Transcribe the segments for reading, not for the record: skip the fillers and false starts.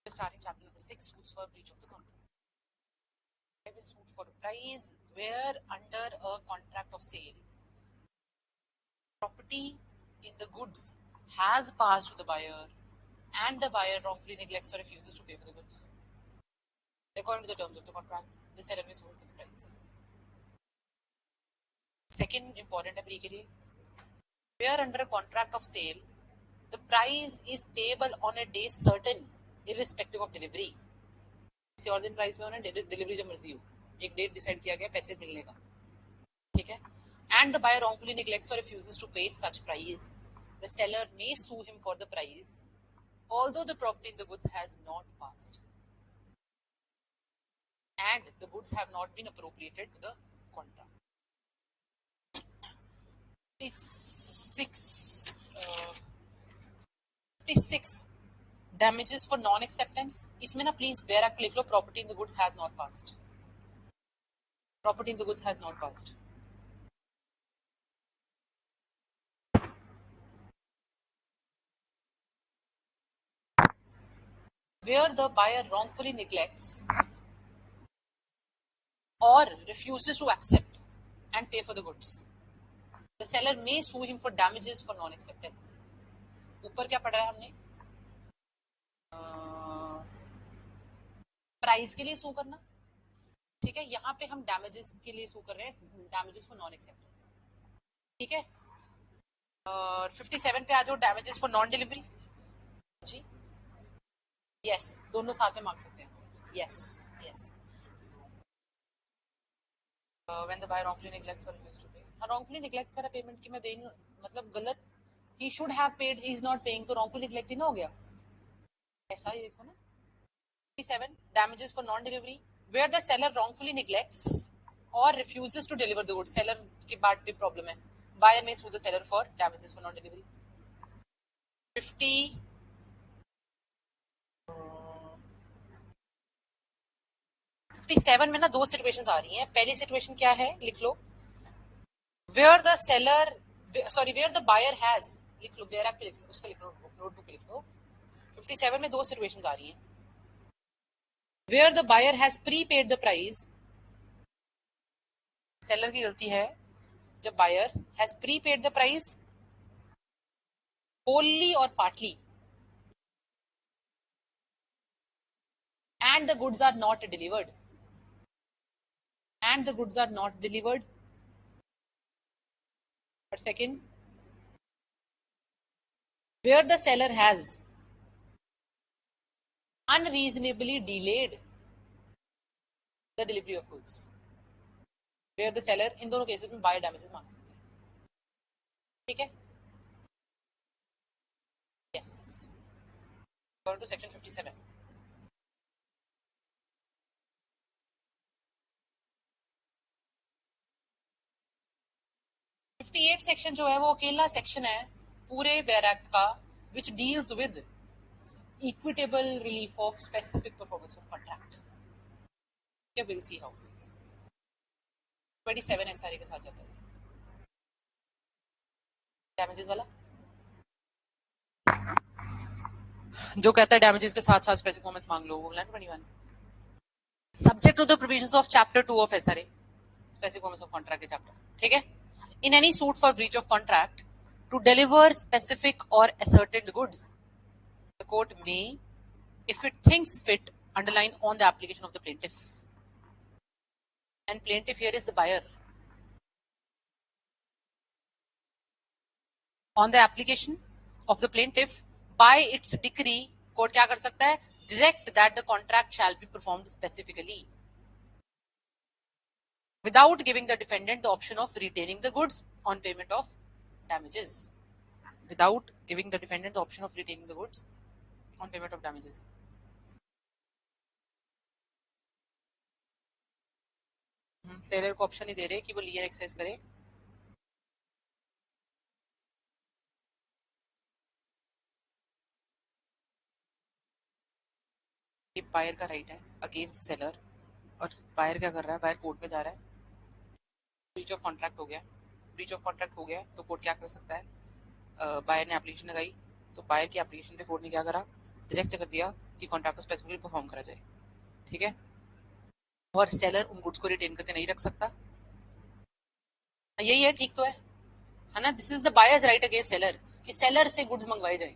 Starting chapter number 6, suits for breach of the contract. A suit for a price where under a contract of sale, property in the goods has passed to the buyer and the buyer wrongfully neglects or refuses to pay for the goods. According to the terms of the contract, the seller may sue him for the price. Second important है के लिए, where under a contract of sale, the price is payable on a day certain, irrespective of delivery. किसी और दिन price पे होना, delivery जब मर्जी हो, एक डेट डिसाइड किया गया पैसे मिलने का, ठीक है. And the buyer wrongfully neglects or refuses to pay such price, the seller may sue him for the price, although the property in the goods has not passed and the goods have not been appropriated to the contract. 56 damages for non-acceptance. इसमें ना please buyer act लिख लो, property in the goods has not passed. Property in the goods has not passed. Where the buyer wrongfully neglects or refuses to accept and pay for the goods, the seller may sue him for damages for non-acceptance. ऊपर क्या पढ़ा है हमने? Price के लिए सू करना, ठीक है. यहाँ पे हम डैमेजेस के लिए सू कर रहे हैं, डैमेजेस फॉर नॉन एक्सेप्टेंस, ठीक है. और 57 पे आ जाओ, डैमेजेस फॉर नॉन डिलीवरी. जी यस, दोनों साथ में मांग सकते हैं. Yes yes. When the buyer wrongfully neglects or refuses to pay. wrongfully neglect करा पेमेंट की मैं दे मतलब गलत, he should have paid, he is not paying, तो wrongfully neglect ही ना हो गया, ऐसा ही देखो ना. 57 damages for non delivery, where the seller wrongfully neglects or refuses to deliver the goods. seller की बात पे प्रॉब्लम है, buyer may sue the seller for damages for non delivery. 57 में ना दो सिचुएशंस आ रही हैं. पहली सिचुएशन क्या है, लिख लो, where the seller, where the buyer has, लिख लो, बेयर एक्ट पे लिख लो, उस पे लिख लो, नोटबुक पे लिख लो. 57 में दो सिचुएशंस आ रही हैं. where the buyer has prepaid the price, seller की गलती है जब buyer has prepaid the price wholly or partly and the goods are not delivered, and the goods are not delivered. But second, where the seller has unreasonably delayed the delivery of goods, where the seller, इन दोनों cases में buyer damages मांग सकते हैं, ठीक है. Yes. Going to section 57. Section जो है वो अकेला सेक्शन है पूरे बेयर एक्ट का which deals with equitable relief of specific performance of contract. Yeah, we'll see how. 27 SRA के साथ जाता है डैमेजेस वाला, जो कहता है डैमेजेस के साथ साथ स्पेसिफिक परफॉर्मेंस मांग लो, वो line 21. Subject to the provisions of chapter 2 of SRA, specific performance of contract के चैप्टर, ठीक है. In any suit for breach of contract to deliver specific और ascertained goods, the court may, if it thinks fit, underline on the application of the plaintiff, and plaintiff here is the buyer, on the application of the plaintiff by its decree, court क्या कर सकता है, direct that the contract shall be performed specifically without giving the defendant the option of retaining the goods on payment of damages, without giving the defendant the option of retaining the goods on payment of damages. Seller को option ही दे रहे कि वो legal exercise करे. ये buyer का right है against seller, और buyer क्या कर रहा है, बायर कोर्ट में जा रहा है, ब्रीच ऑफ कॉन्ट्रैक्ट हो गया, ब्रीच ऑफ कॉन्ट्रैक्ट हो गया तो कोर्ट क्या कर सकता है, बायर ने एप्लीकेशन लगाई तो बायर की एप्लीकेशन पे कोर्ट ने क्या करा, रिजेक्ट कर दिया कि कॉन्ट्रैक्ट को स्पेसिफिकली परफॉर्म करा जाए, ठीक है। और सेलर उन गुड्स को रिटेन करके नहीं रख सकता, यही है, ठीक तो है ना। This is the buyers right against seller, कि सेलर से गुड्स मंगवाए जाए,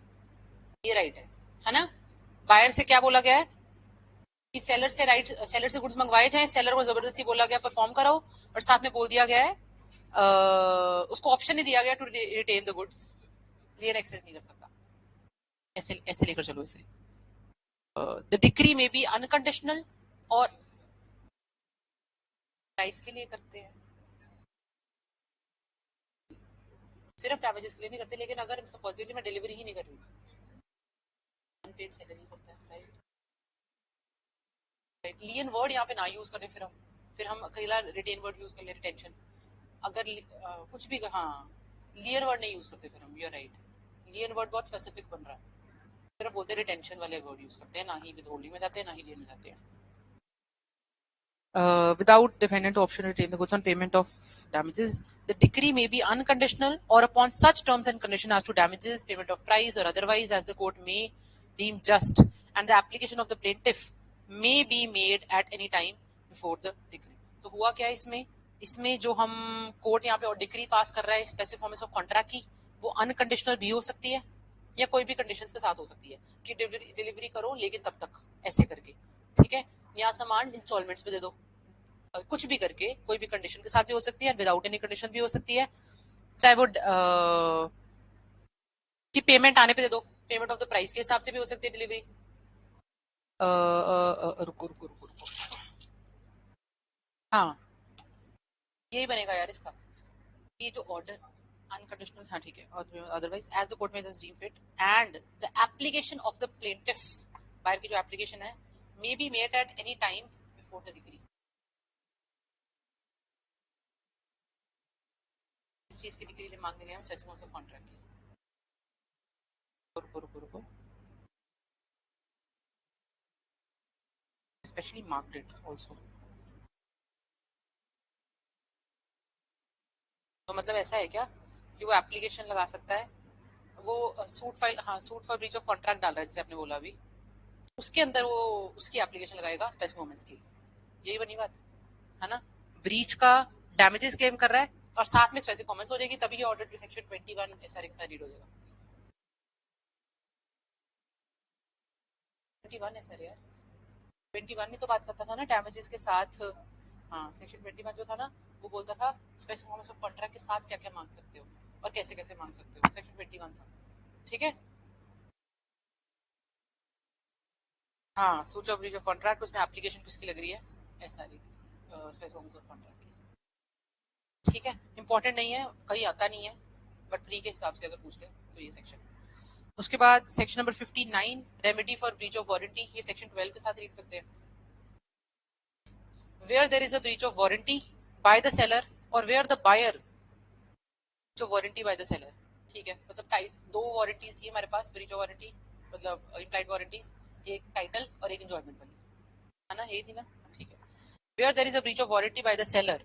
ये राइट है ना। बायर से क्या बोला गया है कि सेलर से गुड्स मंगवाए जाए, सेलर को जबरदस्ती बोला गया परफॉर्म कराओ, और साथ में बोल दिया गया है उसको ऑप्शन नहीं दिया गया to retain the goods, clear access नहीं कर सकता, ऐसे ऐसे लेकर चलो इसे। द डिक्री में बी अनकंडीशनल, और प्राइस के लिए करते हैं, सिर्फ डैमेजेस के लिए नहीं करते, लेकिन अगर सपोजिटली मैं डिलीवरी ही नहीं कर रही, अनपेड सैलरी करता है, राइट राइट। लियन वर्ड यहाँ पे ना यूज करें, फिर हम अकेला रिटेन वर्ड यूज कर ले, रिटेंशन, अगर कुछ भी, हाँ लियन वर्ड नहीं यूज करते फिर हम, यू आर राइट, लियन वर्ड बहुत स्पेसिफिक बन रहा है, सिर्फ बोलते हैं रिटेंशन वाले वर्ड यूज करते हैं, ना ही विद होल्डिंग में जाते हैं, ना ही लियन में जाते हैं। Without defendant option to retain the goods on payment of damages, the decree may be unconditional or upon such terms and condition as to damages, payment of price, or otherwise as the court may deem just, and the application of the plaintiff may be made at any time before the decree. तो हुआ क्या इसमें, इसमें जो हम court यहाँ पे और डिक्री पास कर रहा है स्पेसिफिक फॉर्म्स ऑफ कॉन्ट्रैक्ट की, वो अनकंडीशनल भी हो सकती है, या कोई भी कंडीशंस के साथ हो सकती है, कि डिलीवरी करो लेकिन तब तक, ऐसे करके, ठीक है, या सामान इंस्टॉलमेंट्स में दे दो, कुछ भी करके, कोई भी कंडीशन के साथ भी हो सकती है, विदाउट एनी कंडीशन भी हो सकती है, चाहे वो कि पेमेंट आने पे दे दो, पेमेंट ऑफ द प्राइस के हिसाब से भी हो सकती है डिलीवरी। रुको रुको रुको रुको, हाँ यही बनेगा यार इसका, ये जो ऑर्डर अनकंडीशनल, हाँ ठीक है, अदरवाइज एज द कोर्ट में just deem fit, and the application of the plaintiff, buyer की जो एप्लीकेशन है, may be made at any time before the decree, इस चीज की डिग्री मांगने गए हम स्पेसिफिक ऑफ कॉन्ट्रैक्ट की, रुको रुको रुको, especially marked it also, तो मतलब ऐसा है क्या कि वो एप्लीकेशन लगा सकता है, वो सूट फाइल, हाँ suit for breach of contract डाल रहा है जैसे आपने बोला अभी, उसके अंदर वो उसकी एप्लीकेशन लगाएगा स्पेसिफिक मोमेंट्स की, यही बनी बात है ना। ब्रीच का डैमेजेस क्लेम कर रहा है और साथ में स्पेसिफिक मोमेंट्स हो जाएगी, तभी ये ऑर्डर सेक्शन 21 एसआर के साथ रीड हो जाएगा, 21 एसआर यार, 21 ही तो बात करता था ना डैमेजेस के साथ, हाँ सेक्शन 21 जो था ना, वो बोलता था स्पेसिफिक मोमेंट्स ऑफ कॉन्ट्रैक्ट के साथ क्या क्या मांग सकते हो और कैसे कैसे मांग सकते हो, सेक्शन 21 था, ठीक है। हाँ suit of breach of contract, उसमें एप्लीकेशन किसकी लग रही है, SRE specific moments of contract की, ठीक है, इंपॉर्टेंट नहीं है, कहीं आता नहीं है, बट प्री के हिसाब से अगर पूछ ले तो ये सेक्शन है। उसके बाद section number 59 remedy for breach of warranty, ये सेक्शन 12 के साथ रीड करते हैं। Where there is a breach of warranty by the seller, और वेयर द बायर जो वारंटी बाय द सेलर, ठीक है, मतलब दो वारंटीज थी हमारे पास ब्रीच ऑफ वारंटी, मतलब इम्प्लाइड वारंटीज, एक टाइटल और एक एंजॉयमेंट वाली, है ना, यही थी ना, ठीक है। Where there is a breach of warranty by the seller,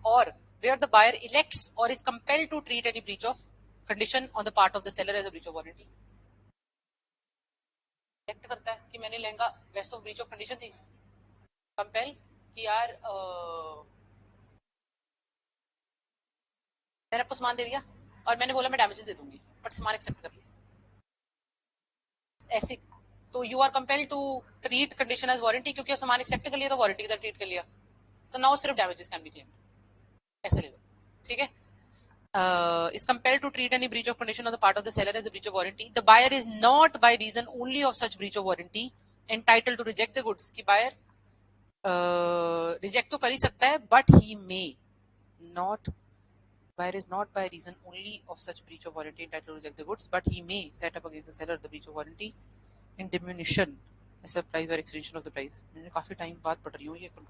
or where the buyer elects or is compelled to treat any breach of condition on the part of the seller as a breach of warranty, elect करता है कि मैंने लहंगा, वैसे तो breach of condition थी, compel कि यार मैंने आपको सामान दे दिया और मैंने बोला मैं डैमेजेस दे दूंगी, बट सामान एक्सेप्ट कर लिया, ऐसे, तो you are compel to treat condition as warranty, क्योंकि सामान एक्सेप्ट कर लिया तो वारंटी की तरह ट्रीट कर लिया, तो नाउ सिर्फ डैमेजेस कैन बी क्लेम्ड, ऐसे ले लो, ठीक है। Is compelled to treat any breach of condition on the part of the seller as a breach of warranty. The buyer is not, by reason only of such breach of warranty, entitled to reject the goods. कि buyer reject तो कर ही सकता है, but he may not. Buyer is not, by reason only of such breach of warranty, entitled to reject the goods, but he may set up against the seller the breach of warranty in diminution as a price or extension of the price. मैंने काफी time बाद पढ़ रही हूँ ये 59.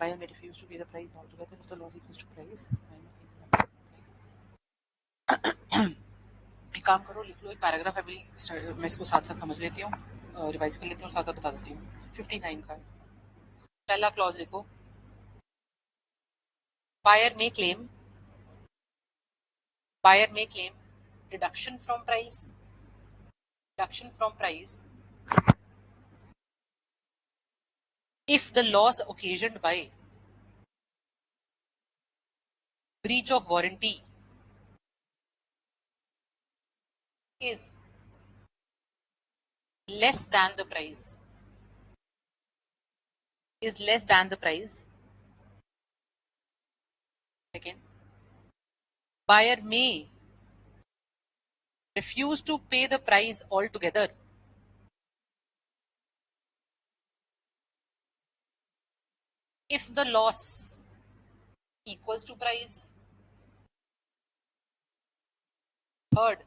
Buyer may refuse to pay the price altogether if the loss equals to price. एक काम करो, लिख लो एक पैराग्राफ, अभी मैं इसको साथ साथ समझ लेती हूँ, रिवाइज कर लेती हूँ और साथ साथ बता देती हूँ। 59 का पहला क्लॉज लिखो, बायर में claim, buyer may claim reduction from price reduction from price if the loss occasioned by breach of warranty is less than the price. Is less than the price. Second, buyer may refuse to pay the price altogether if the loss equals to price. Third,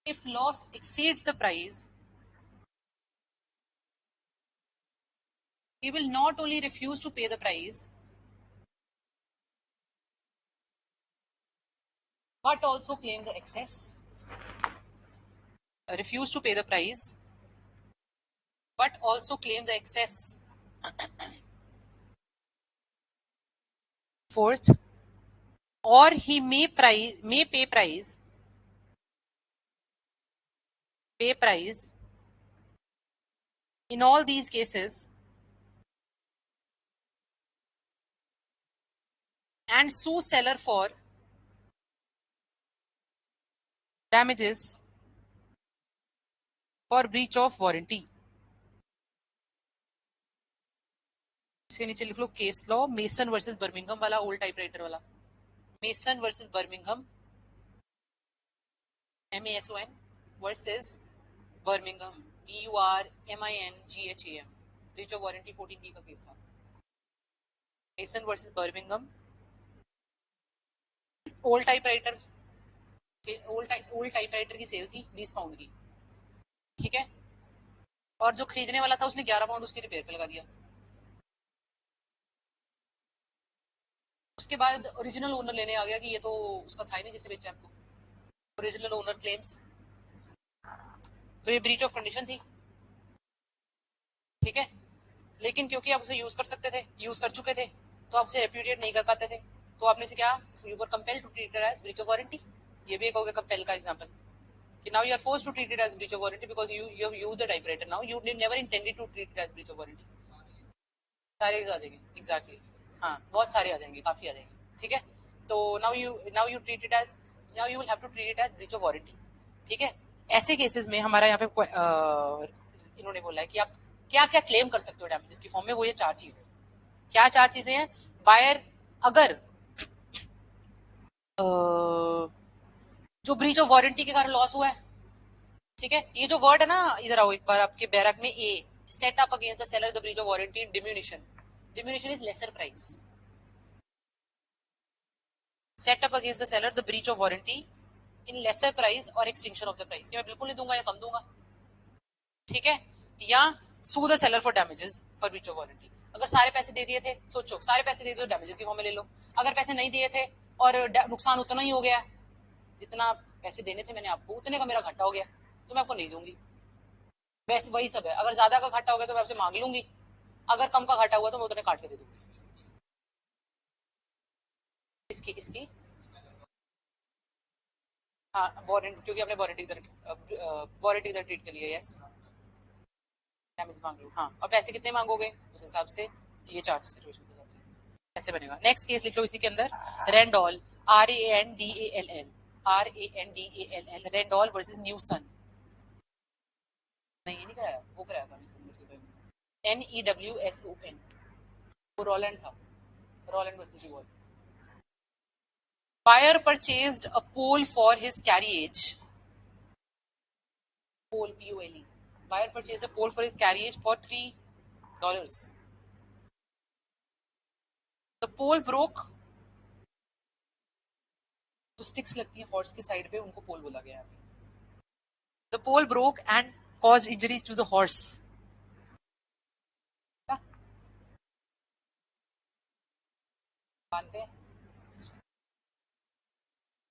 if loss exceeds the price, he will not only refuse to pay the price but also claim the excess. Refuse to pay the price but also claim the excess. Fourth, or he may pay price in all these cases and sue seller for damages for breach of warranty. इसके नीचे लिख लो case law Mason versus Birmingham वाला old typewriter वाला Mason versus Birmingham MASON versus Birmingham BURMINGHAM breach of warranty 14B का case था Mason versus Birmingham old typewriter की sale थी 20 पाउंड की ठीक है और जो खरीदने वाला था उसने 11 पाउंड उसकी रिपेयर पे लगा दिया उसके बाद ओरिजिनल ओनर लेने आ गया कि ये तो उसका था ही नहीं जिसने बेचा आपको ओरिजिनल ओनर क्लेम्स तो ये ब्रीच ऑफ कंडीशन थी ठीक है लेकिन क्योंकि आप उसे यूज कर सकते थे यूज कर चुके थे तो आप उसे रेप्यूडिएट नहीं कर पाते थे तो आपने से क्या you were compelled to treat it as breach of warranty ये भी एक हो गया कंपेल का एग्जांपल कि now you are forced to treat it as breach of warranty because you have used the typewriter now you never intended to treat it as breach of warranty सारे आ जाएंगे exactly हाँ बहुत सारे आ जाएंगे काफी आ जाएंगे ठीक है तो now you treat it as now you will have to treat it as breach of warranty ठीक है ऐसे केसेस में हमारा यहाँ पे इन्होंने बोला है कि आप क्या क्या क्लेम कर सकते हो डैमेजेस की फॉर्म में वो ये चार चीजें क्या चार चीजें हैं बायर अगर जो ब्रीच ऑफ वारंटी के कारण लॉस हुआ है ठीक है ये जो वर्ड है ना इधर आओ एक बार आपके बैरक में a set up against the seller the breach of warranty in diminution is lesser price set up against the seller the breach of warranty in lesser price और एक्सटिंक्शन ऑफ द प्राइस मैं बिल्कुल नहीं दूंगा या कम दूंगा ठीक है या sue the seller for damages for breach of warranty अगर सारे पैसे दे दिए थे सोचो सारे पैसे दे दिए तो डैमेजेस की फॉर्म में ले लो अगर पैसे नहीं दिए थे और नुकसान उतना ही हो गया जितना पैसे देने थे मैंने आपको उतने का मेरा घाटा हो गया तो मैं आपको नहीं दूंगी बस वही सब है अगर ज्यादा का घाटा हो गया तो मैं आपसे मांग लूंगी अगर कम का घाटा हुआ तो मैं उतने काट के दे दूंगी किसकी किसकी हाँ वारंटी क्योंकि आपने वारंटी इधर ट्रीट कर लिया यस डैमेज मांग लो हाँ और पैसे कितने मांगोगे उस हिसाब से ये चार्ट सिचुएशन के हिसाब से ऐसे बनेगा नेक्स्ट केस लिख लो इसी के अंदर रेंडॉल RANDALL रेंडॉल वर्सेस न्यूसन नहीं ये नहीं कराया वो कराया था NEWSON वो रोलैंड था रोलैंड वर्सेस रिवॉल्व buyer purchased a pole for his carriage pole POLE buyer purchased a pole for his carriage for $3 the pole broke जो स्टिक्स लगती हैं हॉर्स के साइड पे उनको पोल बोला गया है the pole broke and cause injuries to the horse मानते हैं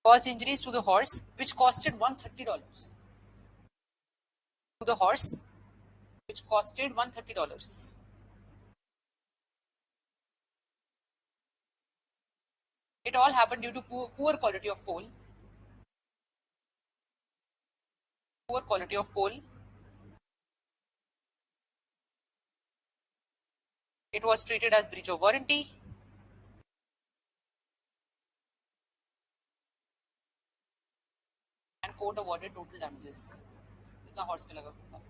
caused injuries to the horse which costed $130 to the horse which costed $130 it all happened due to poor quality of coal poor quality of coal. It was treated as breach of warranty. And court awarded total damages. इतना horse पे लगा उसके साथ.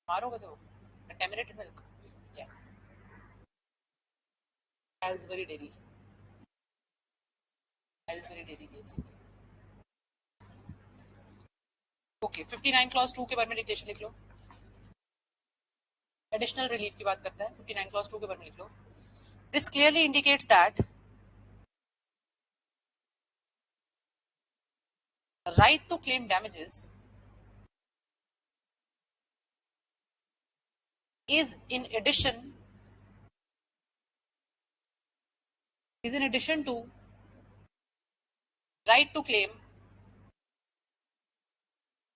मारोगे तो contaminated milk. Yes. Salisbury Dairy. Salisbury Dairy case. Okay, 59 clause 2 के बारे में डिक्टेशन लिख लो. एडिशनल रिलीफ की बात करता है. 59 clause 2 के बारे में लिख लो. This clearly indicates that the right to claim damages is in addition to right to claim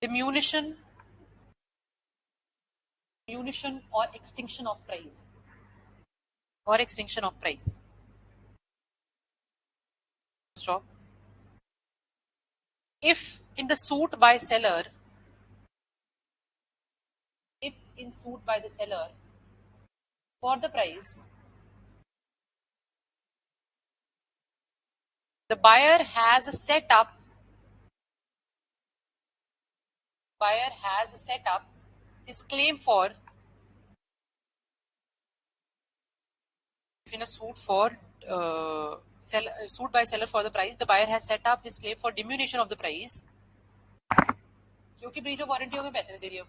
diminution or extinction of price. Stop. If in suit by the seller for the price, the buyer has set up his claim for, in a suit by seller for the price, the buyer has set up his claim for diminution of the price. क्योंकि breach of warranty हो गई, पैसे नहीं दे रही अब,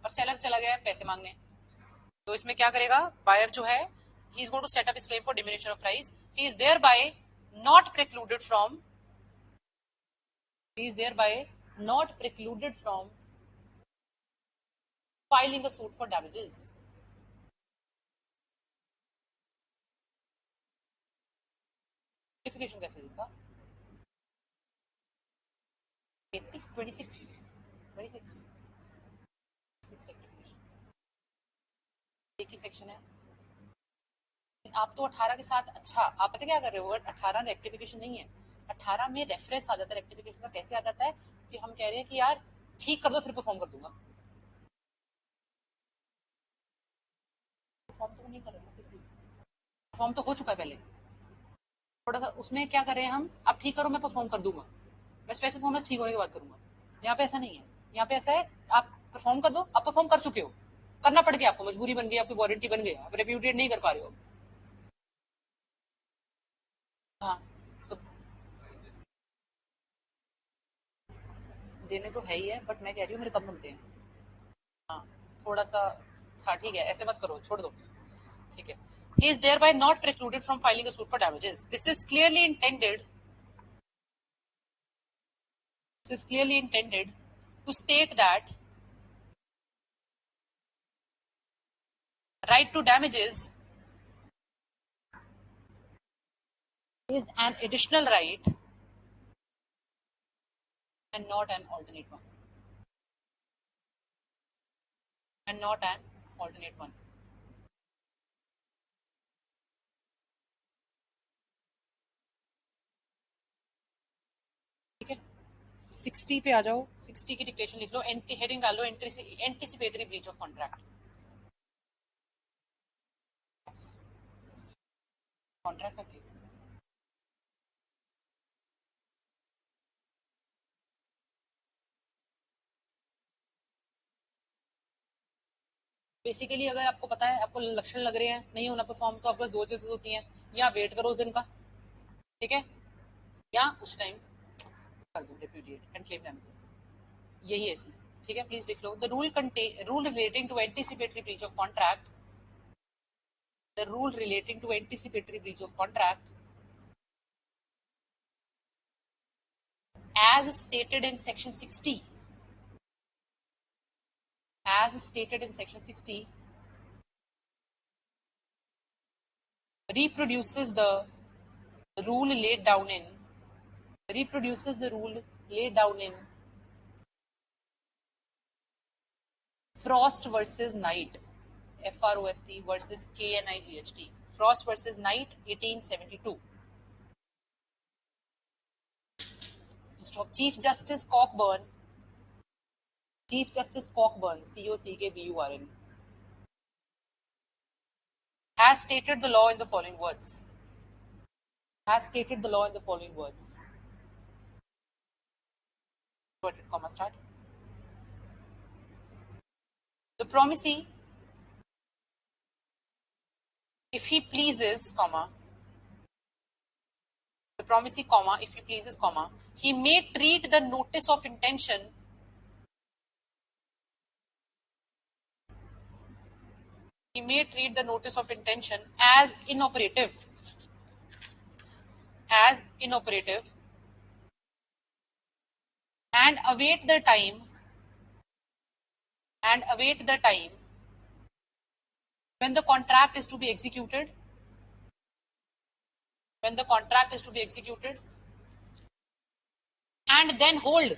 और seller चला गया पैसे मांगने, तो इसमें क्या करेगा बायर जो है, he is going to set up his claim for diminution of price. He is thereby not precluded from filing a suit for damages. Rectification कैसे है इसका? 26 rectification एक ही सेक्शन है. आप तो 18 के साथ, अच्छा आप पता क्या कर रहे हो, 18 रेक्टिफिकेशन नहीं है, 18 में रेफरेंस आ जाता है. रेक्टिफिकेशन का कैसे आ जाता है कि हम कह रहे हैं कि यार ठीक कर दो फिर परफॉर्म कर दूंगा. परफॉर्म तो नहीं कर रहे ना, फिर भी परफॉर्म तो हो चुका है पहले, थोड़ा सा उसमें क्या कर रहे हैं हम, अब ठीक करो मैं परफॉर्म कर दूंगा, मैं स्पेशल परफॉर्मेंस ठीक होने के बाद करूंगा. यहाँ पे ऐसा नहीं है, यहाँ पे ऐसा है आप परफॉर्म कर दो, आप परफॉर्म कर चुके हो, करना पड़ गया आपको, मजबूरी बन गई, आपकी वारंटी बन गई, आप रेप्यूटेट नहीं कर पा रहे हो. हाँ तो देने तो है ही है, बट मैं कह रही हूँ मेरे कम बनते हैं. हाँ थोड़ा सा, हाँ ठीक है, ऐसे मत करो, छोड़ दो, ठीक है. He is thereby not precluded from filing a suit for damages. This is clearly intended to state that right to damages is an additional right and not an alternate one. ठीक है, 60 पे आ जाओ. 60 की डिक्टेशन लिख लो, heading डाल लो anticipatory breach of contract. Contract का बेसिकली अगर आपको पता है, आपको लक्षण लग रहे हैं नहीं होना परफॉर्म, तो आपके पास दो चीजें होती हैं, या वेट करो उस दिन का, ठीक है, या उस टाइम कर दो रिप्यूडिएट एंड क्लेम डैमेजेस. यही है इसमें, ठीक है. प्लीज लिख लो, the rule relating to anticipatory breach of contract, the rule relating to anticipatory breach of contract as stated in section 60 reproduces the rule laid down in Frost versus Knight, FROST versus KNIGHT, Frost versus Knight 1872. Stop. Chief Justice Cockburn, Chief Justice Cockburn, Cockburn, has stated the law in the following words. Has stated the law in the following words. Inverted comma start. The promisee, if he pleases, comma, the promisee, comma, if he pleases, comma, he may treat the notice of intention as inoperative, and await the time when the contract is to be executed, and then hold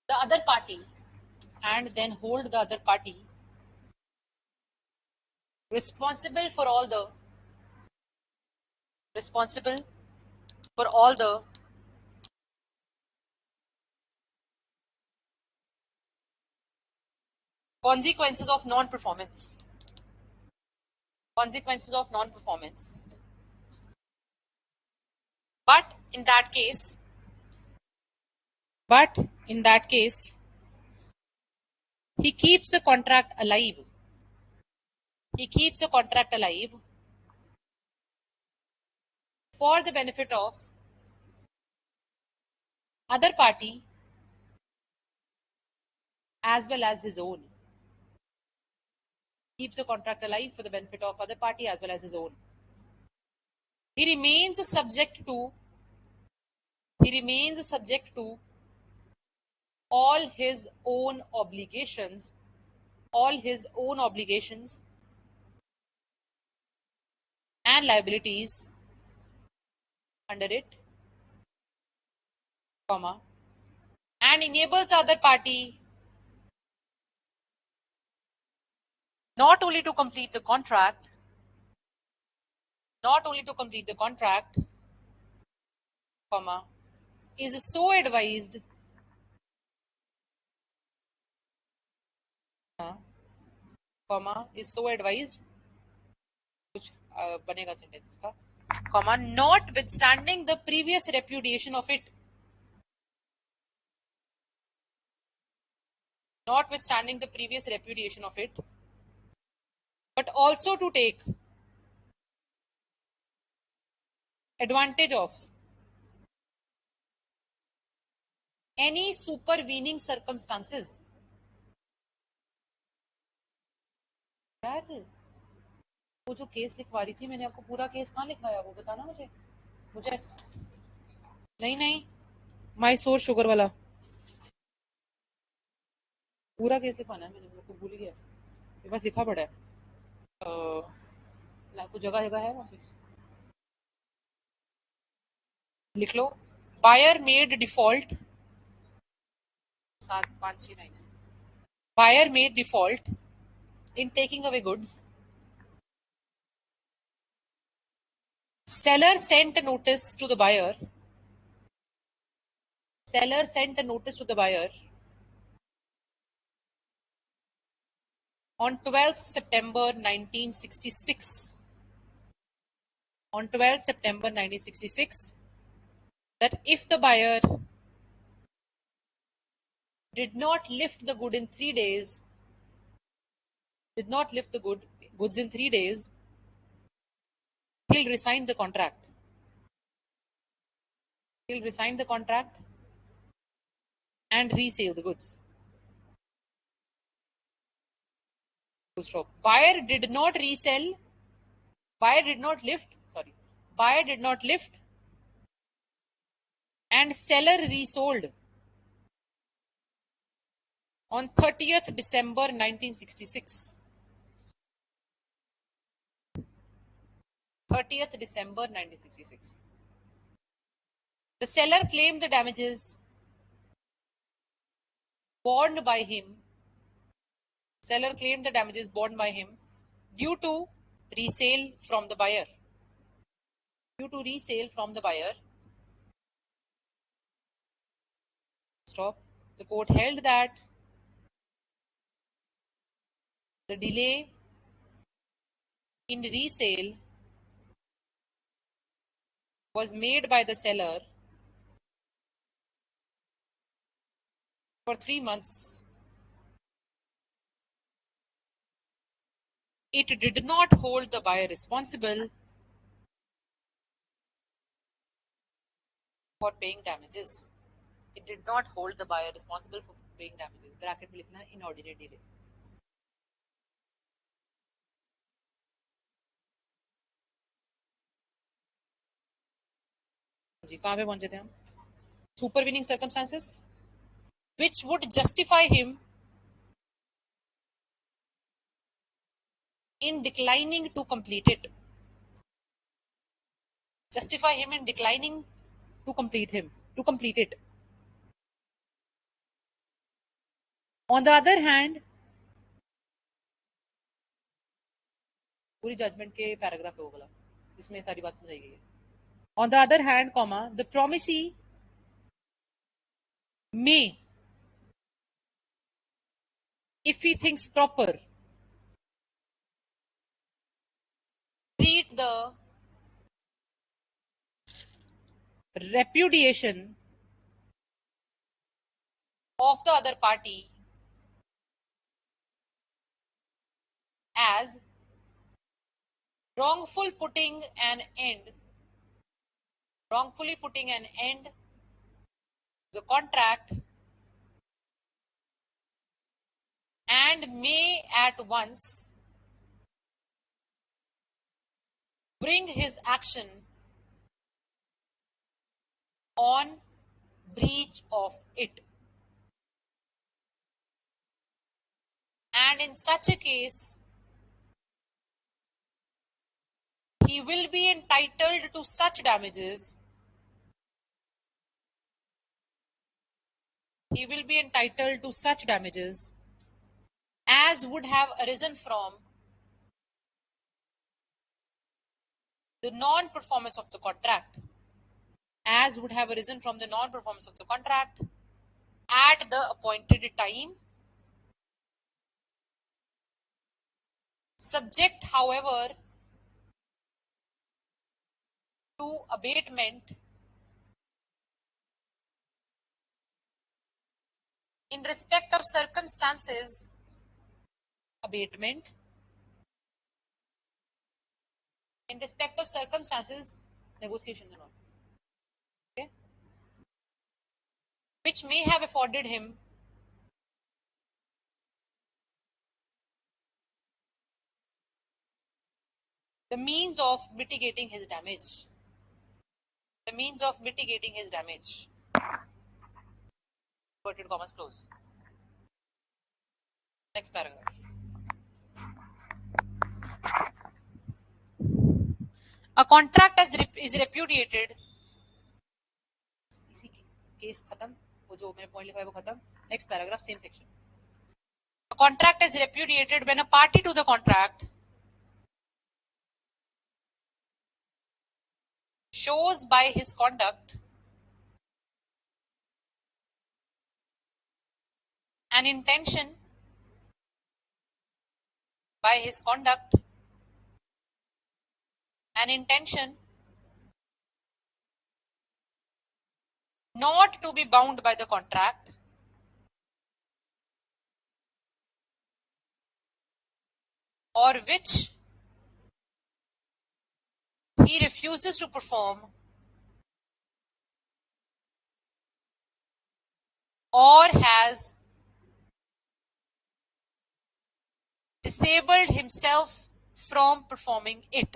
the other party, responsible for all the consequences of non-performance. But in that case, he keeps the contract alive. For the benefit of other party as well as his own. Keeps the contract alive for the benefit of other party as well as his own. He remains subject to all his own obligations and liabilities under it, comma, and enables the other party not only to complete the contract, comma, is so advised, कुछ बनेगा sentence इसका, comma, notwithstanding the previous repudiation of it, but also to take advantage of any supervening circumstances. यार वो जो case लिखवा रही थी, मैंने आपको पूरा केस कहाँ लिखवाया, वो बताना मुझे नहीं माई सोर्स शुगर वाला पूरा केस लिखवाना है, मैंने आपको भूल गया, मेरे पास लिखा पड़ा है, कुछ जगह है वहाँ पे, लिख लो. Buyer made default, 756 है. Buyer made default in taking away goods. Seller sent a notice to the buyer. On 12th September 1966. That if the buyer did not lift the good in 3 days, he'll resign the contract. And resale the goods. Full stop. Buyer did not lift and seller resold on 30th December 1966. 30th December 1966. The seller claimed the damages borne by him due to resale from the buyer. due to resale from the buyer. Stop. The court held that the delay in resale was made by the seller for 3 months. It did not hold the buyer responsible for paying damages. It did not hold the buyer responsible for paying damages. Bracket में लिखना है inordinate delay. जी कहाँ पे पहुंचे थे हम? Supervening circumstances which would justify him in declining to complete it. Justify him in declining to complete it. On the other hand, पूरी judgement के पैराग्राफ है वो वाला जिसमें सारी बात समझाई गई है. On the other hand, the promisee may, if he thinks proper, treat the repudiation of the other party as wrongfully putting an end the contract and may at once bring his action on breach of it. And in such a case, he will be entitled to such damages. As would have arisen from the non-performance of the contract. At the appointed time, subject, however, to abatement in respect of circumstances. Negotiations and all. Okay? Which may have afforded him the means of mitigating his damage. Inverted commas close. Next paragraph. A contract is repudiated. इसी case खत्म. वो जो मैंने point लिखा है वो खत्म. Next paragraph, same section. A contract is repudiated when a party to the contract shows by his conduct an intention not to be bound by the contract or which he refuses to perform or has disabled himself from performing it.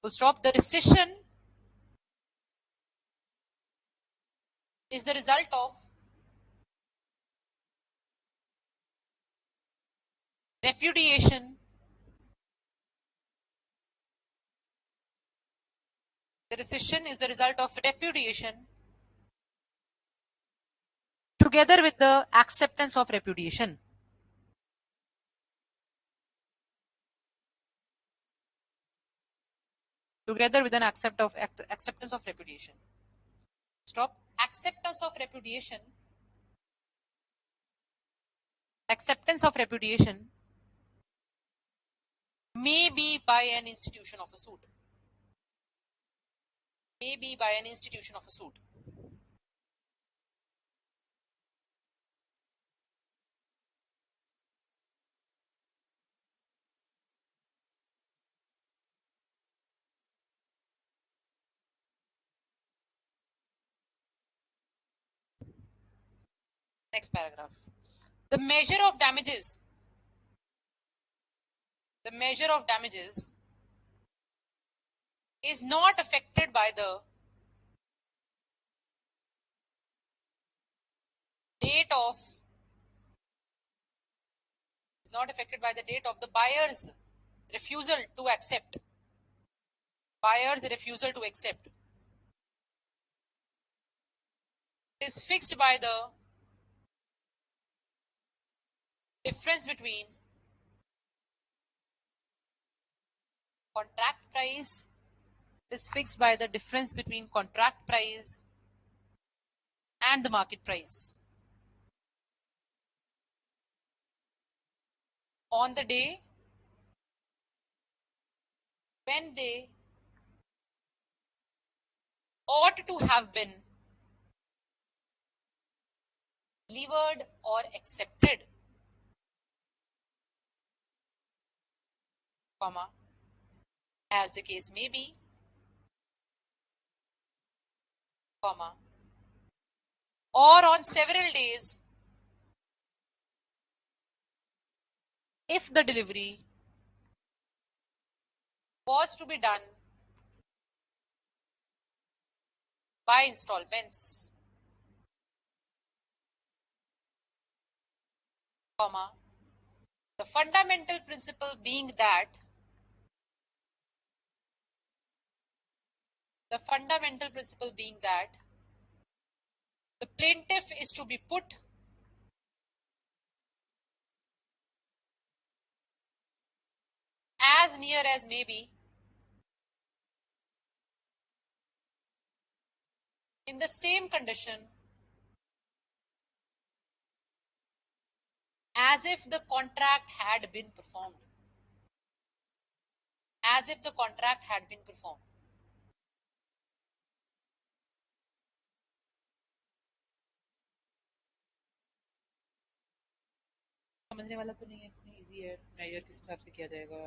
Full stop. The rescission is the result of repudiation together with the acceptance of repudiation. together with an acceptance of repudiation. Stop. Acceptance of repudiation. Acceptance of repudiation may be by an institution of a suit. May be by an institution of a suit. Next paragraph. The measure of damages. The measure of damages is not affected by the date of is not affected by the date of the buyer's refusal to accept. Buyer's refusal to accept. It is fixed by the difference between contract price. It is fixed by the difference between contract price and the market price. On the day when they ought to have been delivered or accepted, comma, as the case may be, comma, or on several days if the delivery was to be done by installments, comma, the fundamental principle being that the fundamental principle being that the plaintiff is to be put as near as may be in the same condition as if the contract had been performed. As if the contract had been performed. समझने वाला तो नहीं है इसमें, easy है, major किस हिसाब से किया जाएगा.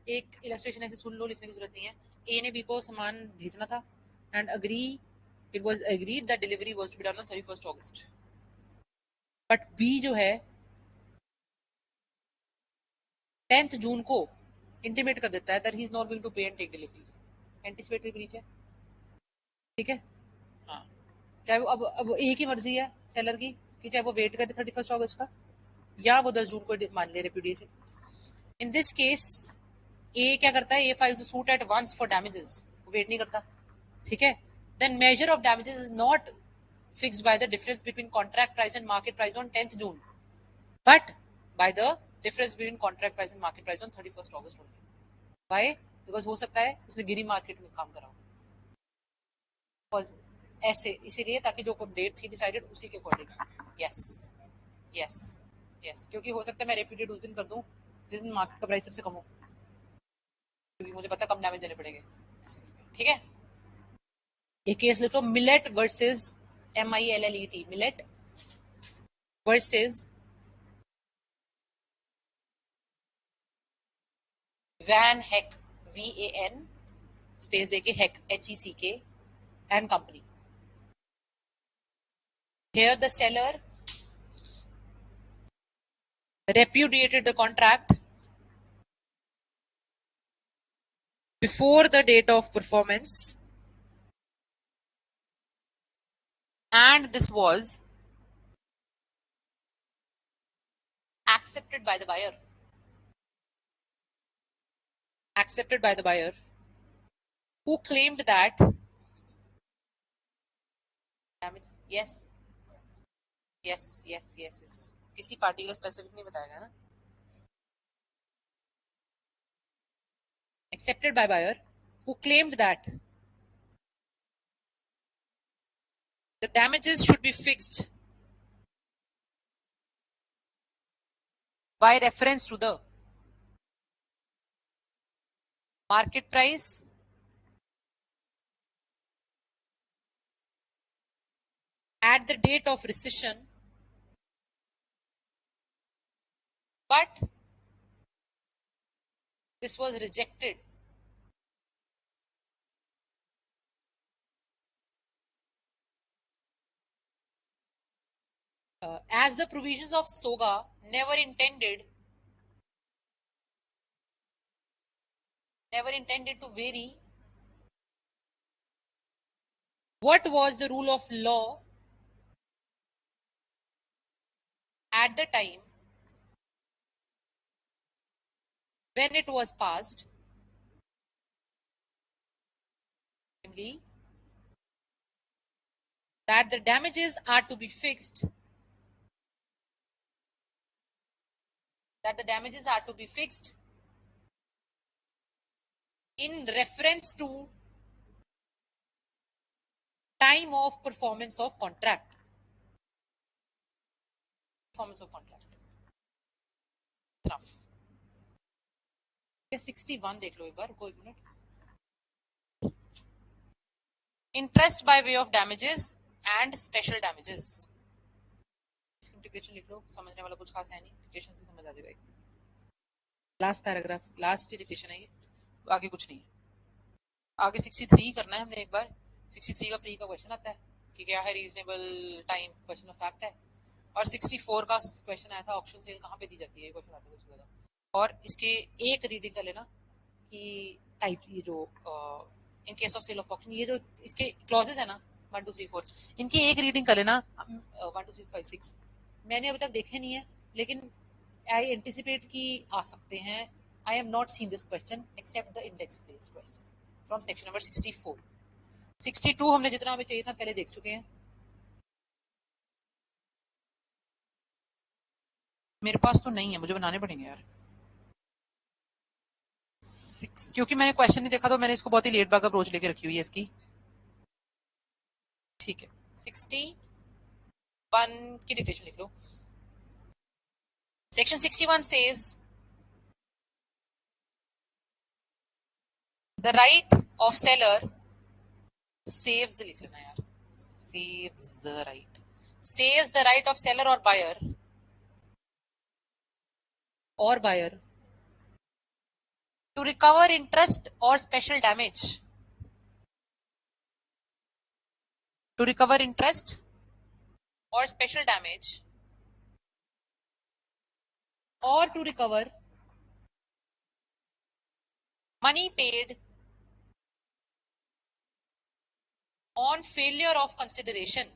एक इलस्ट्रेशन ऐसे सुन लो, लिखने की जरूरत नहीं है. ए ने बी को सामान भेजना था and agree it was agreed that delivery was to be done on 31st August. But B जो है 10th जून को इंटीमेट कर देता है that he is not going to pay and take delivery. Anticipatory breach है. ठीक है. हाँ, चाहे वो अब ए की मर्जी है सेलर की कि चाहे वो वेट करे 31st अगस्त का या वो 10 जून को मान ले repudiation. In this case A क्या करता है, A files suit at once for damages, wait नहीं करता. ठीक है. Then measure of damages is not fixed by the difference between contract price and market price on 10th June but by the difference between contract price and market price on 31st August only. Why? Because हो सकता है उसने गिरी market में काम करा हो ऐसे, इसीलिए ताकि जो डेट थी डिसाइडेड उसी के अकॉर्डिंग. यस यस यस, क्योंकि हो सकता है मैं रेप्यूटेड उस दिन कर दूं जिस दिन मार्केट का प्राइस सबसे कम हो, क्योंकि मुझे पता कम डैमेज देने पड़ेंगे. ठीक है. एक केस लिख लो, Millet versus MILLET, Millet versus Van Heck, VAN space देके Heck HECK and company. Here the seller repudiated the contract before the date of performance and this was accepted by the buyer. Accepted by the buyer who claimed that damage. Yes yes yes yes yes, किसी party का specific नहीं बताया गया ना. accepted by buyer, who claimed that the damages should be fixed by reference to the market price at the date of rescission, but this was rejected as the provisions of SOGA never intended to vary what was the rule of law at the time when it was passed, namely that the damages are to be fixed in reference to time of performance of contract. Enough. 61 देख लो एक बार, रुको एक minute. Interest by way of damages and special damages. Declaration लिख लो, समझने वाला कुछ खास है नहीं, डिक्लेरेशन से समझ आ जाएगा. लास्ट पैराग्राफ, लास्ट डिक्लेरेशन है ये, आगे कुछ नहीं है. आगे 63 करना है हमने एक बार. 63 का प्री का क्वेश्चन आता है कि क्या है reasonable time, question of fact है. और 64 का क्वेश्चन आया था ऑप्शन सेल कहाँ पे दी जाती है, ये क्वेश्चन आता है सबसे ज्यादा. और इसके एक रीडिंग कर लेना कि टाइप, ये जो in case of sale of option, ये जो इसके क्लॉजेस है ना 1 2 3 4, इनकी एक रीडिंग कर लेना. 1 2 3 5 6 मैंने अभी तक देखे नहीं है, लेकिन आई एंटिसिपेट कि आ सकते हैं. I am not seen this question except the index based question from section number 64. 62 हमने जितना हमें चाहिए था पहले देख चुके हैं. मेरे पास तो नहीं है, मुझे बनाने पड़ेंगे यार. क्योंकि मैंने क्वेश्चन नहीं देखा तो मैंने इसको बहुत ही लेट बैक अप्रोच लेके रखी हुई है इसकी. ठीक है, 61 की डिक्लेरेशन लिख लो. Section 61 says the right of seller saves, लिख लेना यार, saves the right of seller or buyer to recover interest or special damage, or to recover money paid on failure of consideration.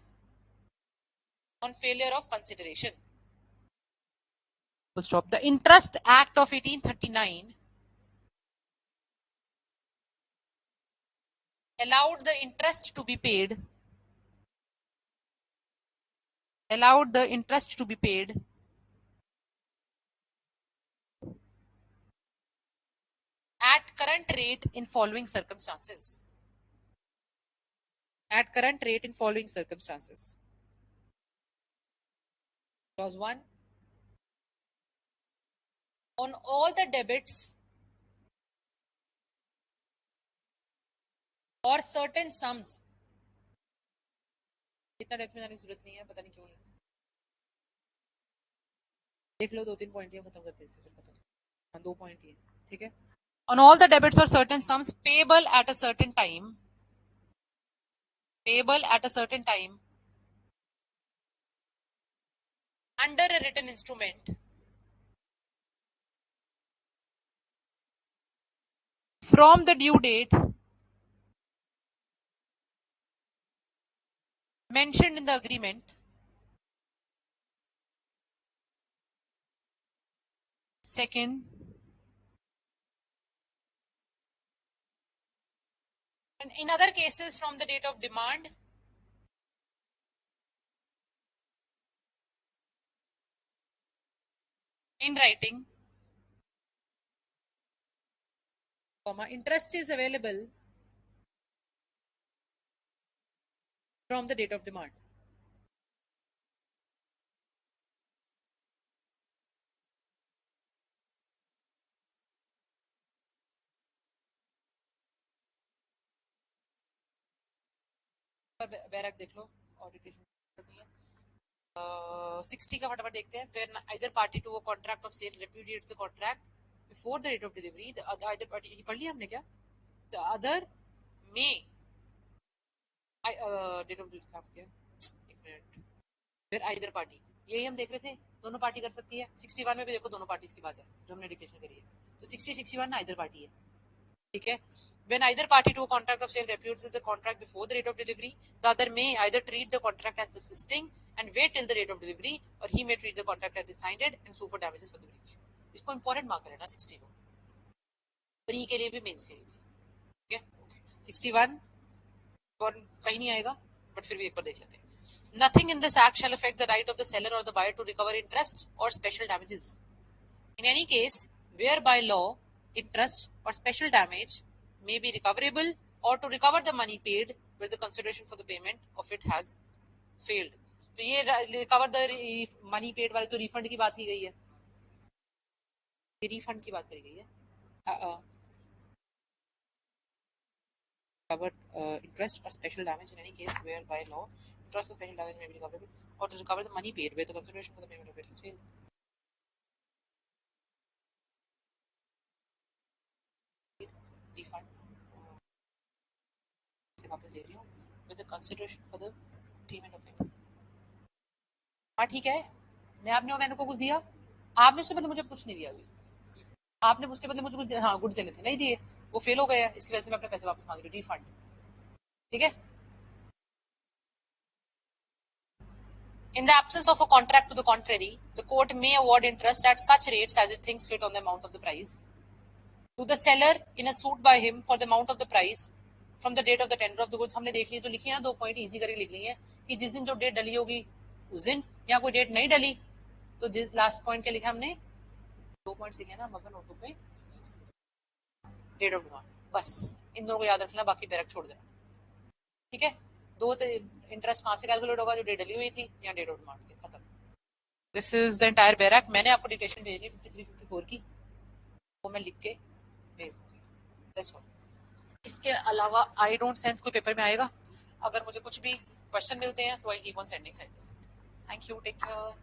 Full stop. The Interest Act of 1839 allowed the interest to be paid at current rate in following circumstances. Clause 1. On all the debits or certain sums. इतना depth में जाने की जरूरत नहीं है, पता नहीं क्यों. देख लो 2-3 पॉइंट ये खत्म करते हैं, फिर खत्म. हाँ 2 पॉइंट ये, ठीक है. On all the debits or certain sums payable at a certain time under a written instrument from the due date mentioned in the agreement. Second, in other cases from the date of demand in writing comma interest is available from the date of demand. Barrack देख लो, ऑडिटेशन नहीं है। 60 का फटाफट देखते हैं। Where either party to a contract of sale repudiates the contract before the date of delivery, the other either party, ये पढ़ लिया हमने क्या? The other may date of delivery काम किया, एक मिनट। Where either party, यही हम देख रहे थे, दोनों पार्टी कर सकती है। 61 में भी देखो दोनों पार्टीज की बात है जो हमने डिक्लेरेशन करी है, तो 60-61 ना आइदर पार्टी है, ठीक है। When either party to a contract of sale refuses the contract before the date of delivery, the other may either treat the contract as subsisting and wait till the date of delivery, or he may treat the contract as signed and sue for damages for the breach. इसको important marker है ना 60 को, pre के लिए भी mains के लिए भी, ठीक है। ओके 61 और कहीं नहीं आएगा, बट फिर भी एक बार देख लेते हैं। Nothing in this act shall affect the right of the seller or the buyer to recover interest or special damages. In any case, whereby law, interest, or special damage may be recoverable, or to recover the money paid where the consideration for the payment of it has failed. तो ये recover the money paid वाले तो refund की बात की गई है, ये रिफंड की बात करी गई है। Covered interest or special damage in any case whereby law, interest or special damage may be recoverable, or to recover the money paid where the consideration for the payment of it has failed. Refund से वापस ले रही हूँ with the consideration for the payment of it. हाँ ठीक है, मैंने को कुछ दिया, आपने उसके बदले मुझे कुछ नहीं दिया अभी, आपने उसके बदले मुझे कुछ हाँ गुड्स देने थे, नहीं दिए, वो फेल हो गया, इसकी वजह से मैं अपने पैसे वापस मांग रही हूँ, रिफंड, ठीक है। In the absence of a contract to the contrary, the court may award interest at such rates as it thinks fit on the amount of the price to the seller in a suit by him for the amount of the price from the date of the tender of the goods. हमने देख लिया, जो लिखी है ना, 2 point easy करके लिख ली है कि जिस दिन जो डेट डली होगी उस दिन, या कोई डेट नहीं डली तो जिस लास्ट पॉइंट क्या लिखा हमने, 2 पॉइंट्स लिखे ना अपने नोटबुक में, डेट ऑफ डिमांड, बस इन दोनों को याद रखना, बाकी बैरक छोड़ देना, ठीक है। दो इंटरेस्ट कहाँ से कैलकुलेट होगा, जो डेट डली हुई थी या डेट ऑफ डिमांड से, खत्म। This is the entire barrack. मैंने आपको डिटेक्शन भेजी 53-54 की, वो मैं लिख के भेज दूंगी, दैट्स ऑल। इसके अलावा आई डोंट सेंस कोई पेपर में आएगा। अगर मुझे कुछ भी क्वेश्चन मिलते हैं तो I keep on sending side by side. Thank you, take care.